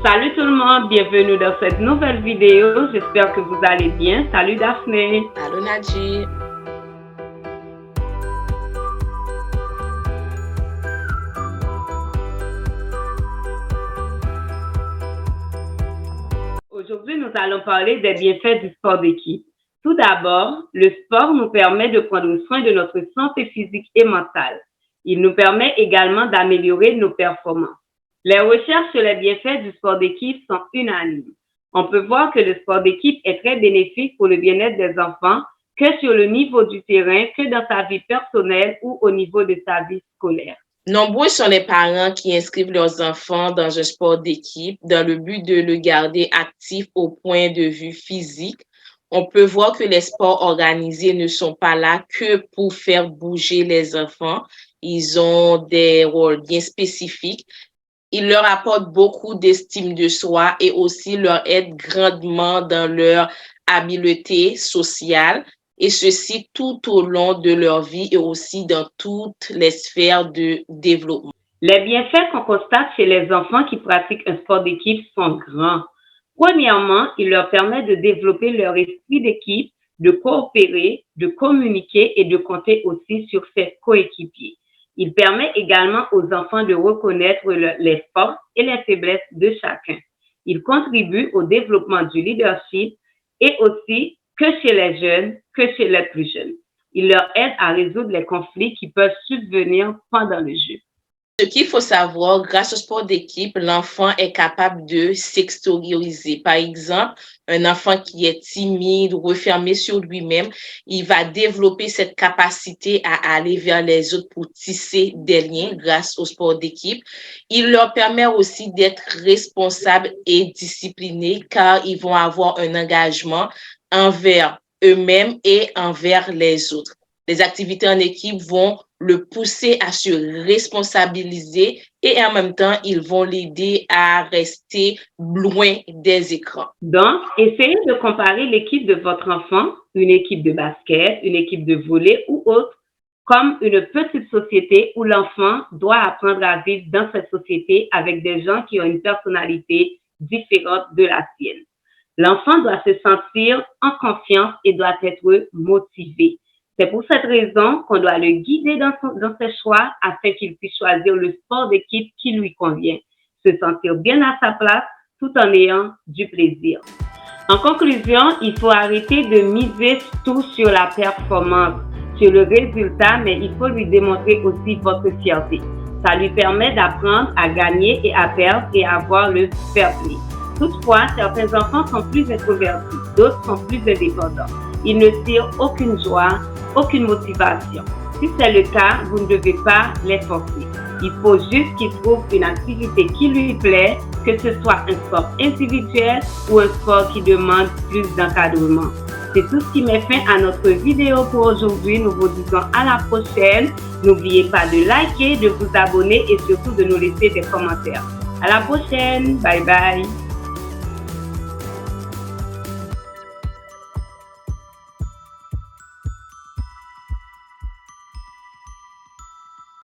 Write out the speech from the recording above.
Salut tout le monde, bienvenue dans cette nouvelle vidéo. J'espère que vous allez bien. Salut Daphné. Allô Nadji. Aujourd'hui, nous allons parler des bienfaits du sport d'équipe. Tout d'abord, le sport nous permet de prendre soin de notre santé physique et mentale. Il nous permet également d'améliorer nos performances. Les recherches sur les bienfaits du sport d'équipe sont unanimes. On peut voir que le sport d'équipe est très bénéfique pour le bien-être des enfants, que sur le niveau du terrain, que dans sa vie personnelle ou au niveau de sa vie scolaire. Nombreux sont les parents qui inscrivent leurs enfants dans un sport d'équipe dans le but de le garder actif au point de vue physique. On peut voir que les sports organisés ne sont pas là que pour faire bouger les enfants. Ils ont des rôles bien spécifiques. Ils leur apportent beaucoup d'estime de soi et aussi leur aident grandement dans leur habileté sociale, et ceci tout au long de leur vie et aussi dans toutes les sphères de développement. Les bienfaits qu'on constate chez les enfants qui pratiquent un sport d'équipe sont grands. Premièrement, il leur permet de développer leur esprit d'équipe, de coopérer, de communiquer et de compter aussi sur ses coéquipiers. Il permet également aux enfants de reconnaître les forces et les faiblesses de chacun. Il contribue au développement du leadership et aussi que chez les jeunes, que chez les plus jeunes. Il leur aide à résoudre les conflits qui peuvent subvenir pendant le jeu. Ce qu'il faut savoir, grâce au sport d'équipe, l'enfant est capable de s'extérioriser. Par exemple, un enfant qui est timide ou refermé sur lui-même, il va développer cette capacité à aller vers les autres pour tisser des liens grâce au sport d'équipe. Il leur permet aussi d'être responsables et disciplinés car ils vont avoir un engagement envers eux-mêmes et envers les autres. Les activités en équipe vont le pousser à se responsabiliser et en même temps, ils vont l'aider à rester loin des écrans. Donc, essayez de comparer l'équipe de votre enfant, une équipe de basket, une équipe de volley ou autre, comme une petite société où l'enfant doit apprendre à vivre dans cette société avec des gens qui ont une personnalité différente de la sienne. L'enfant doit se sentir en confiance et doit être motivé. C'est pour cette raison qu'on doit le guider dans ses choix afin qu'il puisse choisir le sport d'équipe qui lui convient, se sentir bien à sa place tout en ayant du plaisir. En conclusion, il faut arrêter de miser tout sur la performance, sur le résultat, mais il faut lui démontrer aussi votre fierté. Ça lui permet d'apprendre à gagner et à perdre et à avoir le fair play. Toutefois, certains enfants sont plus introvertis, d'autres sont plus indépendants. Ils ne tirent aucune joie, aucune motivation. Si c'est le cas, vous ne devez pas les forcer. Il faut juste qu'ils trouvent une activité qui lui plaît, que ce soit un sport individuel ou un sport qui demande plus d'encadrement. C'est tout ce qui met fin à notre vidéo pour aujourd'hui. Nous vous disons à la prochaine. N'oubliez pas de liker, de vous abonner et surtout de nous laisser des commentaires. À la prochaine. Bye bye.